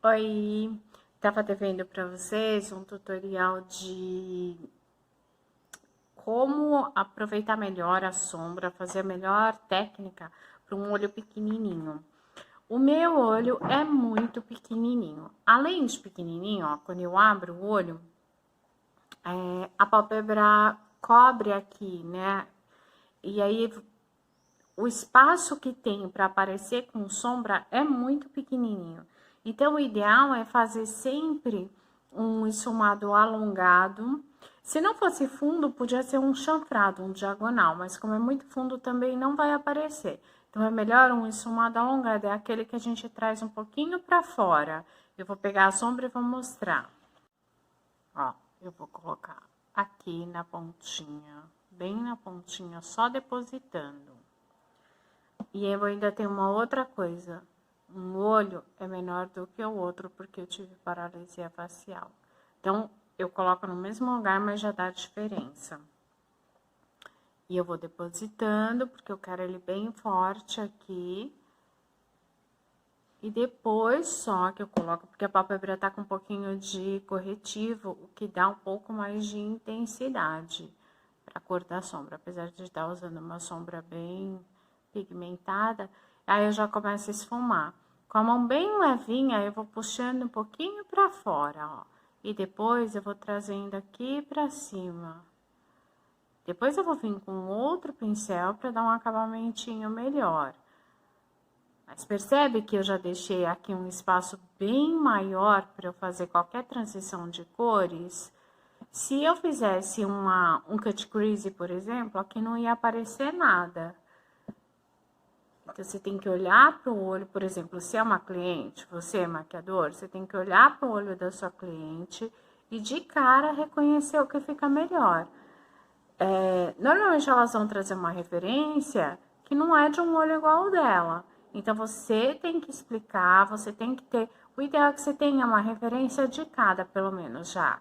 Oi, tava devendo para vocês um tutorial de como aproveitar melhor a sombra, fazer a melhor técnica para um olho pequenininho. O meu olho é muito pequenininho. Além de pequenininho, ó, quando eu abro o olho, a pálpebra cobre aqui, né? E aí o espaço que tem para aparecer com sombra é muito pequenininho. Então, o ideal é fazer sempre um esfumado alongado. Se não fosse fundo, podia ser um chanfrado, um diagonal, mas como é muito fundo também não vai aparecer. Então, é melhor um esfumado alongado, é aquele que a gente traz um pouquinho para fora. Eu vou pegar a sombra e vou mostrar. Ó, eu vou colocar aqui na pontinha, bem na pontinha, só depositando. E eu ainda tenho uma outra coisa. Um olho é menor do que o outro porque eu tive paralisia facial. Então, eu coloco no mesmo lugar, mas já dá diferença. E eu vou depositando, porque eu quero ele bem forte aqui. E depois só que eu coloco, porque a pálpebra tá com um pouquinho de corretivo, o que dá um pouco mais de intensidade pra cor da sombra. Apesar de estar usando uma sombra bem pigmentada, aí eu já começo a esfumar. Com a mão bem levinha, eu vou puxando um pouquinho pra fora, ó. E depois eu vou trazendo aqui pra cima. Depois eu vou vir com outro pincel pra dar um acabamentinho melhor. Mas percebe que eu já deixei aqui um espaço bem maior para eu fazer qualquer transição de cores? Se eu fizesse um cut crease, por exemplo, aqui não ia aparecer nada. Então, você tem que olhar para o olho, por exemplo, se é uma cliente, você é maquiador, você tem que olhar para o olho da sua cliente e de cara reconhecer o que fica melhor. Normalmente elas vão trazer uma referência que não é de um olho igual ao dela. Então, você tem que explicar, você tem que ter... O ideal é que você tenha uma referência de cada, pelo menos, já.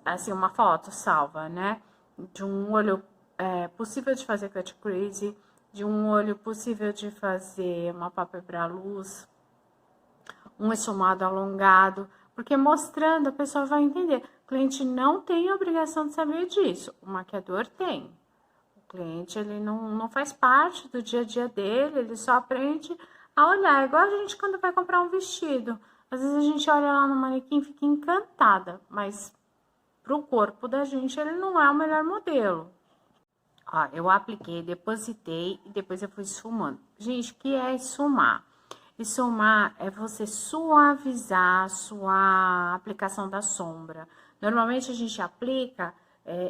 Assim, uma foto salva, né? De um olho possível de fazer cut crease, de um olho possível de fazer uma pálpebra luz, um esfumado alongado, porque mostrando a pessoa vai entender. O cliente não tem a obrigação de saber disso, o maquiador tem. O cliente, ele não faz parte do dia a dia dele, ele só aprende a olhar. É igual a gente quando vai comprar um vestido. Às vezes a gente olha lá no manequim e fica encantada, mas pro corpo da gente ele não é o melhor modelo. Ó, eu apliquei, depositei e depois eu fui esfumando. Gente, o que é esfumar? Esfumar é você suavizar a sua aplicação da sombra. Normalmente a gente aplica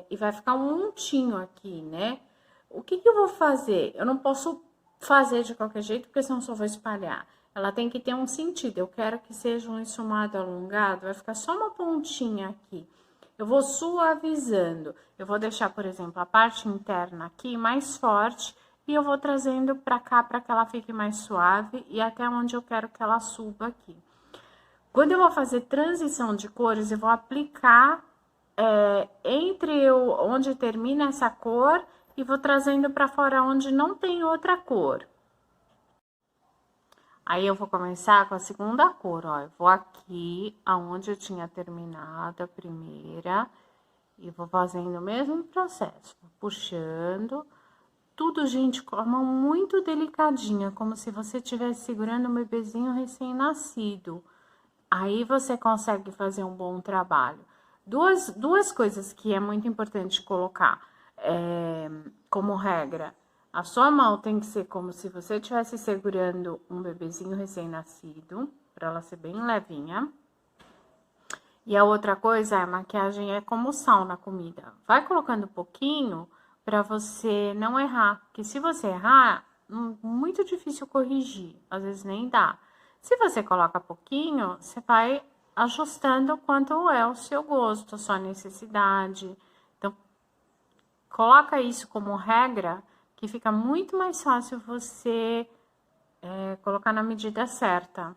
e vai ficar um montinho aqui, né? O que eu vou fazer? Eu não posso fazer de qualquer jeito, porque senão só vou espalhar. Ela tem que ter um sentido. Eu quero que seja um esfumado alongado, vai ficar só uma pontinha aqui. Eu vou suavizando. Eu vou deixar, por exemplo, a parte interna aqui mais forte e eu vou trazendo pra cá para que ela fique mais suave e até onde eu quero que ela suba aqui. Quando eu vou fazer transição de cores, eu vou aplicar entre onde termina essa cor e vou trazendo para fora onde não tem outra cor. Aí, eu vou começar com a segunda cor, ó. Eu vou aqui, aonde eu tinha terminado a primeira, e vou fazendo o mesmo processo, vou puxando. Tudo, gente, com a mão muito delicadinha, como se você estivesse segurando um bebezinho recém-nascido. Aí, você consegue fazer um bom trabalho. Duas coisas que é muito importante colocar como regra. A sua mão tem que ser como se você estivesse segurando um bebezinho recém-nascido, para ela ser bem levinha. E a outra coisa, a maquiagem é como sal na comida. Vai colocando um pouquinho para você não errar, porque se você errar, muito difícil corrigir, às vezes nem dá. Se você coloca pouquinho, você vai ajustando quanto é o seu gosto, a sua necessidade. Então, coloca isso como regra, que fica muito mais fácil você colocar na medida certa.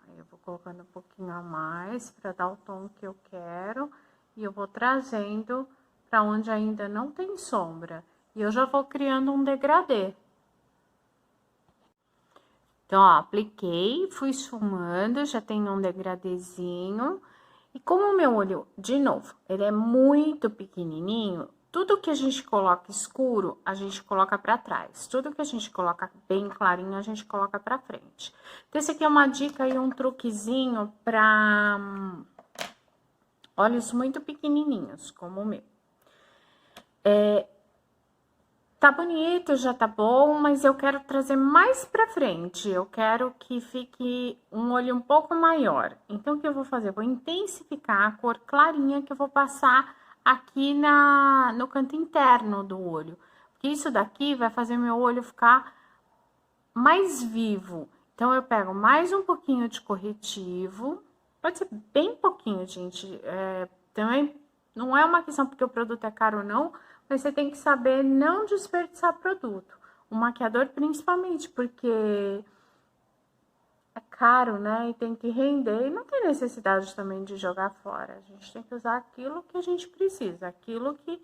Aí eu vou colocando um pouquinho a mais para dar o tom que eu quero e eu vou trazendo para onde ainda não tem sombra. E eu já vou criando um degradê. Então, ó, apliquei, fui esfumando, já tem um degradezinho. E como o meu olho, de novo, ele é muito pequenininho, tudo que a gente coloca escuro, a gente coloca pra trás. Tudo que a gente coloca bem clarinho, a gente coloca pra frente. Então, esse aqui é uma dica e um truquezinho pra olhos muito pequenininhos, como o meu. Tá bonito, já tá bom, mas eu quero trazer mais pra frente. Eu quero que fique um olho um pouco maior. Então, o que eu vou fazer? Eu vou intensificar a cor clarinha que eu vou passar aqui no canto interno do olho. Porque isso daqui vai fazer meu olho ficar mais vivo. Então, eu pego mais um pouquinho de corretivo. Pode ser bem pouquinho, gente. Também não é uma questão porque o produto é caro ou não, mas você tem que saber não desperdiçar produto. O maquiador, principalmente, porque é caro, né? E tem que render. E não tem necessidade também de jogar fora. A gente tem que usar aquilo que a gente precisa, aquilo que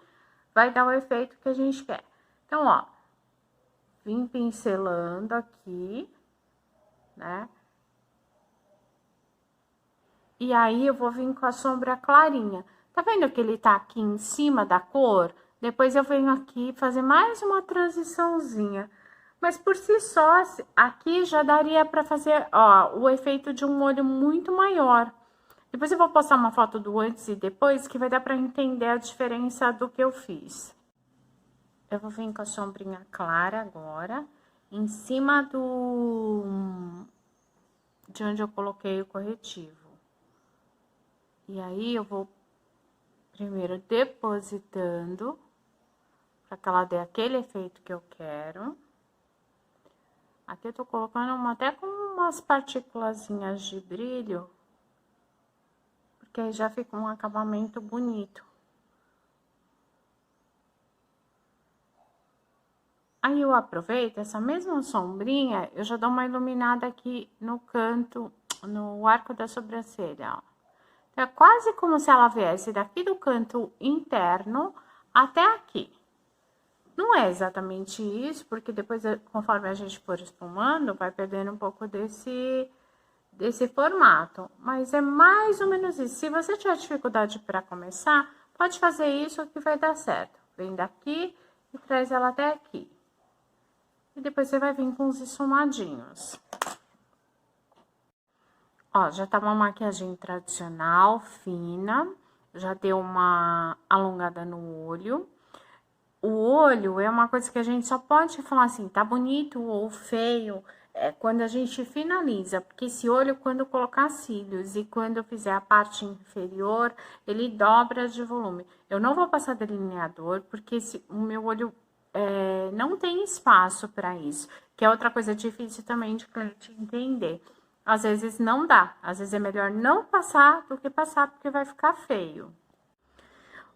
vai dar o efeito que a gente quer. Então, ó, vim pincelando aqui, né? E aí, eu vou vir com a sombra clarinha. Tá vendo que ele tá aqui em cima da cor? Depois eu venho aqui fazer mais uma transiçãozinha. Mas por si só, aqui já daria pra fazer, ó, o efeito de um olho muito maior. Depois eu vou postar uma foto do antes e depois, que vai dar pra entender a diferença do que eu fiz. Eu vou vir com a sombrinha clara agora, em cima de onde eu coloquei o corretivo. E aí, eu vou primeiro depositando, para que ela dê aquele efeito que eu quero. Aqui eu tô colocando até com umas partículazinhas de brilho, porque aí já fica um acabamento bonito. Aí eu aproveito essa mesma sombrinha, eu já dou uma iluminada aqui no canto, no arco da sobrancelha, ó. É quase como se ela viesse daqui do canto interno até aqui. Não é exatamente isso, porque depois, conforme a gente for esfumando, vai perdendo um pouco desse formato. Mas é mais ou menos isso. Se você tiver dificuldade para começar, pode fazer isso que vai dar certo. Vem daqui e traz ela até aqui. E depois você vai vir com os esfumadinhos. Ó, já tá uma maquiagem tradicional, fina. Já deu uma alongada no olho. O olho é uma coisa que a gente só pode falar assim, tá bonito ou feio, quando a gente finaliza. Porque esse olho, quando colocar cílios e quando eu fizer a parte inferior, ele dobra de volume. Eu não vou passar delineador, porque o meu olho não tem espaço para isso. Que é outra coisa difícil também de cliente entender. Às vezes não dá, às vezes é melhor não passar do que passar, porque vai ficar feio.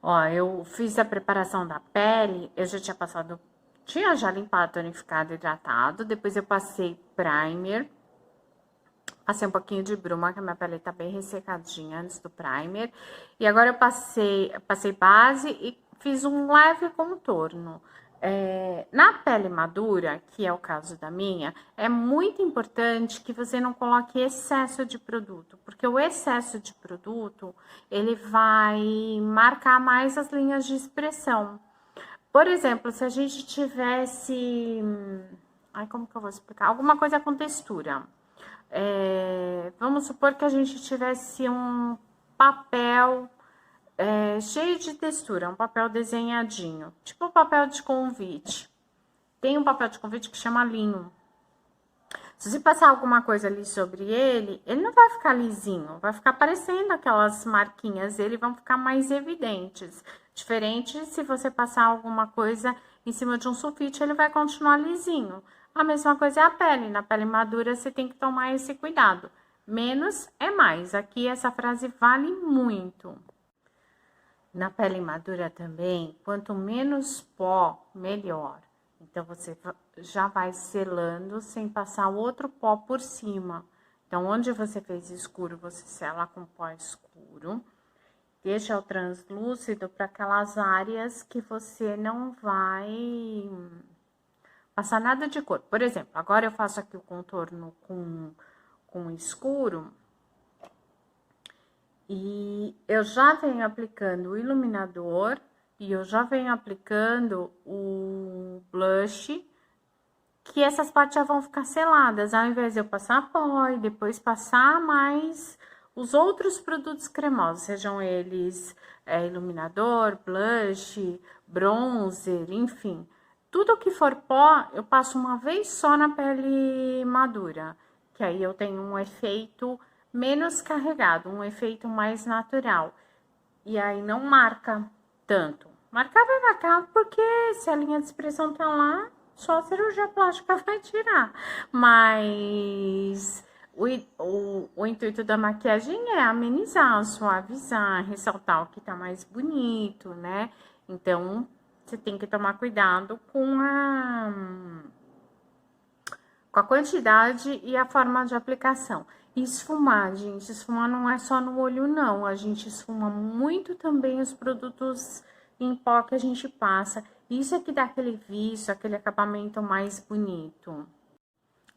Ó, eu fiz a preparação da pele, eu já tinha passado, tinha já limpado, tonificado, hidratado, depois eu passei primer, passei um pouquinho de bruma, que a minha pele tá bem ressecadinha antes do primer, e agora eu passei base e fiz um leve contorno. Na pele madura, que é o caso da minha, é muito importante que você não coloque excesso de produto, porque o excesso de produto, ele vai marcar mais as linhas de expressão. Por exemplo, se a gente tivesse... Ai, como que eu vou explicar? Alguma coisa com textura. Vamos supor que a gente tivesse um papel cheio de textura, um papel desenhadinho, tipo um papel de convite. Tem um papel de convite que chama linho. Se você passar alguma coisa ali sobre ele, ele não vai ficar lisinho, vai ficar aparecendo aquelas marquinhas dele, vão ficar mais evidentes. Diferente se você passar alguma coisa em cima de um sulfite, ele vai continuar lisinho. A mesma coisa é a pele, na pele madura você tem que tomar esse cuidado. Menos é mais, aqui essa frase vale muito. Na pele madura também, quanto menos pó, melhor. Então, você já vai selando sem passar outro pó por cima. Então, onde você fez escuro, você sela com pó escuro. Deixa o translúcido para aquelas áreas que você não vai passar nada de cor. Por exemplo, agora eu faço aqui o contorno com escuro. E eu já venho aplicando o iluminador e eu já venho aplicando o blush, que essas partes já vão ficar seladas, ao invés de eu passar pó e depois passar mais os outros produtos cremosos, sejam eles iluminador, blush, bronzer, enfim. Tudo que for pó, eu passo uma vez só na pele madura, que aí eu tenho um efeito menos carregado, um efeito mais natural. E aí não marca tanto. Marcar vai marcar porque se a linha de expressão tá lá, só a cirurgia plástica vai tirar. Mas o intuito da maquiagem é amenizar, suavizar, ressaltar o que tá mais bonito, né? Então, você tem que tomar cuidado com a quantidade e a forma de aplicação. E esfumar, gente, esfumar não é só no olho, não. A gente esfuma muito também os produtos em pó que a gente passa. Isso é que dá aquele viço, aquele acabamento mais bonito.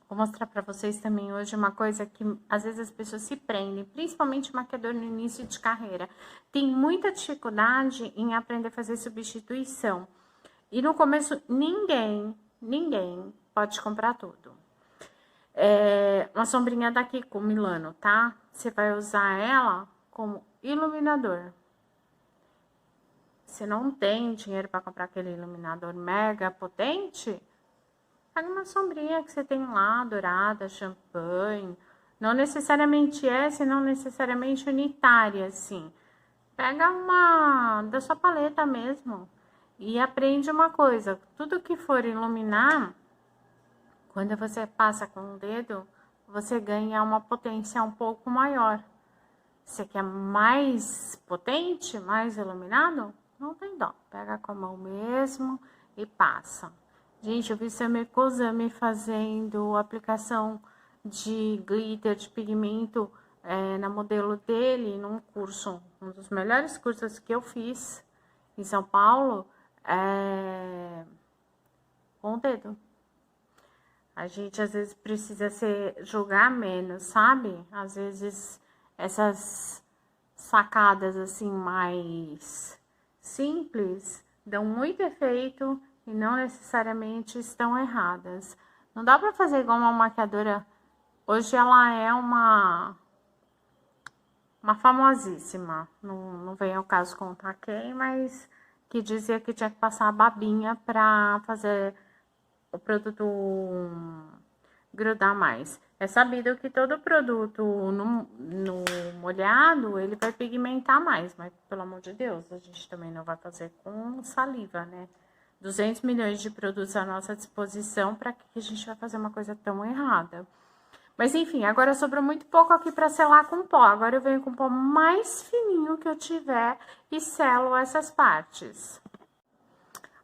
Vou mostrar pra vocês também hoje uma coisa que às vezes as pessoas se prendem, principalmente maquiador no início de carreira. Tem muita dificuldade em aprender a fazer substituição. E no começo, ninguém pode comprar tudo. Uma sombrinha daqui com Milano, tá? Você vai usar ela como iluminador. Se não tem dinheiro para comprar aquele iluminador mega potente, pega uma sombrinha que você tem lá, dourada, champanhe. Não necessariamente essa, não necessariamente unitária, assim. Pega uma da sua paleta mesmo e aprende uma coisa. Tudo que for iluminar, quando você passa com o dedo, você ganha uma potência um pouco maior. Você quer mais potente, mais iluminado? Não tem dó. Pega com a mão mesmo e passa. Gente, eu vi Samir Kozami fazendo aplicação de glitter, de pigmento na modelo dele, num curso, um dos melhores cursos que eu fiz em São Paulo, com o dedo. A gente às vezes precisa jogar menos, sabe? Às vezes essas sacadas assim mais simples dão muito efeito e não necessariamente estão erradas. Não dá pra fazer igual uma maquiadora. Hoje ela é uma famosíssima. Não vem ao caso contar quem, mas que dizia que tinha que passar a babinha pra fazer o produto grudar mais. É sabido que todo produto no molhado, ele vai pigmentar mais, mas pelo amor de Deus, a gente também não vai fazer com saliva, né? 200 milhões de produtos à nossa disposição, para que a gente vai fazer uma coisa tão errada? Mas enfim, agora sobrou muito pouco aqui para selar com pó. Agora eu venho com o pó mais fininho que eu tiver e selo essas partes.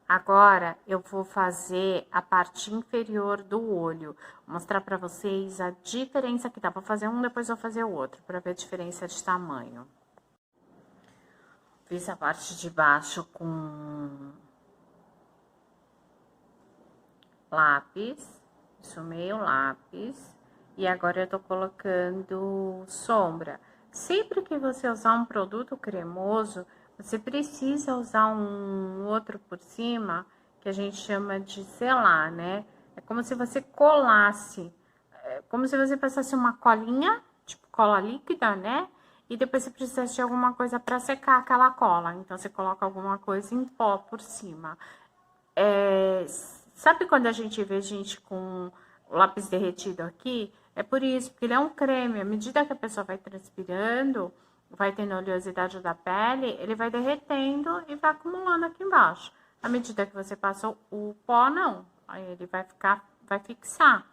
Agora, eu vou fazer a parte inferior do olho. Vou mostrar pra vocês a diferença que dá. Vou fazer um, depois vou fazer o outro, pra ver a diferença de tamanho. Fiz a parte de baixo com lápis, sumei o lápis. E agora eu tô colocando sombra. Sempre que você usar um produto cremoso, você precisa usar um outro por cima, que a gente chama de selar, né? É como se você colasse, como se você passasse uma colinha, tipo cola líquida, né? E depois você precisasse de alguma coisa para secar aquela cola. Então, você coloca alguma coisa em pó por cima. Sabe quando a gente vê gente com o lápis derretido aqui? É por isso, porque ele é um creme. À medida que a pessoa vai transpirando, vai tendo oleosidade da pele, ele vai derretendo e vai acumulando aqui embaixo. À medida que você passa o pó, não. Aí ele vai fixar.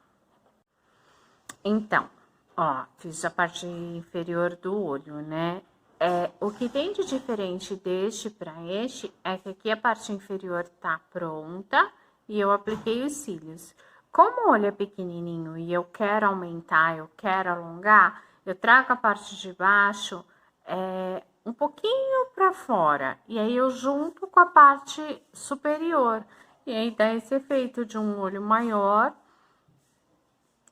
Então, ó, fiz a parte inferior do olho, né? O que tem de diferente deste para este é que aqui a parte inferior tá pronta e eu apliquei os cílios. Como o olho é pequenininho e eu quero aumentar, eu quero alongar, eu trago a parte de baixo um pouquinho para fora. E aí eu junto com a parte superior. E aí dá esse efeito de um olho maior,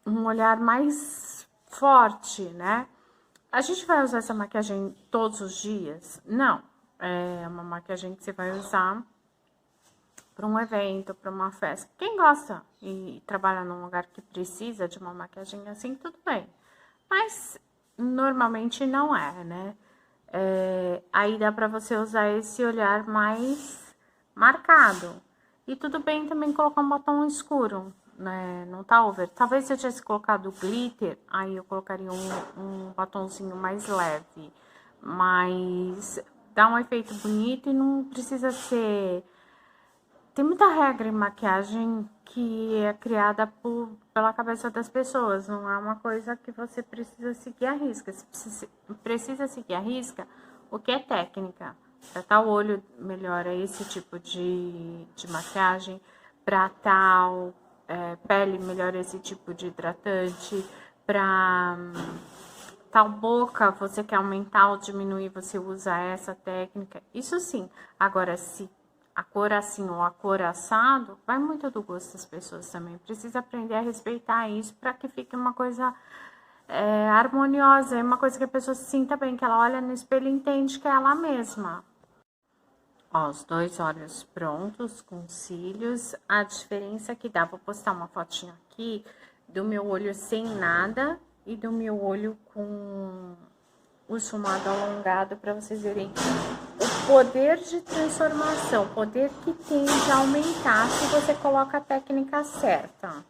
um olhar mais forte, né? A gente vai usar essa maquiagem todos os dias? Não. É uma maquiagem que você vai usar para um evento, para uma festa. Quem gosta e trabalha num lugar que precisa de uma maquiagem assim, tudo bem. Mas normalmente não é, né? Aí dá para você usar esse olhar mais marcado. E tudo bem também colocar um batom escuro, né? Não tá over. Talvez se eu tivesse colocado glitter, aí eu colocaria um batonzinho mais leve. Mas dá um efeito bonito e não precisa ser... Tem muita regra em maquiagem que é criada pela cabeça das pessoas. Não é uma coisa que você precisa seguir à risca. Se precisa seguir à risca, o que é técnica? Tratar o olho melhora esse tipo de maquiagem. Para tal pele melhora esse tipo de hidratante. Para tal boca, você quer aumentar ou diminuir, você usa essa técnica. Isso sim. Agora, se a cor assim ou a cor assado, vai muito do gosto das pessoas também. Precisa aprender a respeitar isso para que fique uma coisa harmoniosa, é uma coisa que a pessoa se sinta bem, que ela olha no espelho e entende que é ela mesma. Ó, os dois olhos prontos, com cílios. A diferença que dá, vou postar uma fotinha aqui do meu olho sem nada e do meu olho com o esfumado alongado, para vocês verem o poder de transformação, o poder que tem de aumentar se você coloca a técnica certa.